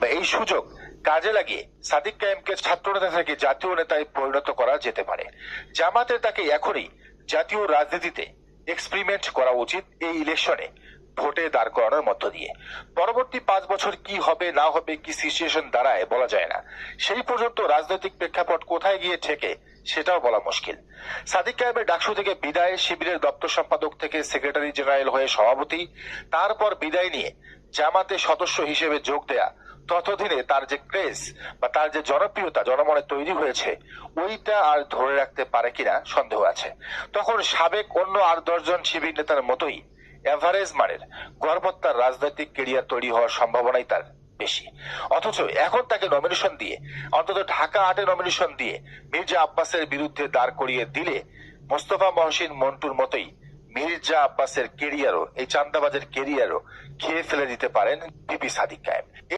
বা এই সুযোগ কাজে লাগিয়ে সাদিক কায়েমকে ছাত্রনেতা থেকে জাতীয় নেতায় পরিণত করা যেতে পারে। জামাতের তাকে এখনই জাতীয় রাজনীতিতে এক্সপেরিমেন্ট করা উচিত এই ইলেকশনে ভোটে দাঁড় করানোর মধ্য দিয়ে। পরবর্তী 5 বছর কি হবে না হবে, কি সিচুয়েশন দাঁড়ায় বলা যায় না। সেই পর্যন্ত রাজনৈতিক প্রেক্ষাপট কোথায় গিয়ে ঠেকে সেটাও বলা মুশকিল। সাদিক কায়েমের ডাকসু থেকে বিদায়, শিবিরের দপ্তর সম্পাদক থেকে সেক্রেটারি জেনারেল হয়ে সভাপতি, তারপর বিদায় নিয়ে জামাতে সদস্য হিসেবে যোগ দেয়া, ততদিনে তার যে ক্রেজ বা তার যে জনপ্রিয়তা জনমনে তৈরি হয়েছে ওইটা আর ধরে রাখতে পারে কিনা সন্দেহ আছে। তখন সাবেক অন্য আর 10 জন শিবির নেতার মতোই এভারেজ মানের গড়পত্তার রাজনৈতিক কেরিয়ার তৈরি হওয়ার সম্ভাবনাই তার বেশি। অথচ এখন তাকে নমিনেশন দিয়ে, অন্তত ঢাকা 8-এ নমিনেশন দিয়ে মির্জা আব্বাসের বিরুদ্ধে দাঁড় করিয়ে দিলে মোস্তফা মহসিন মন্টুর মতোই মির্জা আব্বাসের কেরিয়ারও, এই চান্দাবাজের কেরিয়ারও খেয়ে ফেলে দিতে পারেন ভিপি সাদিক কায়েম।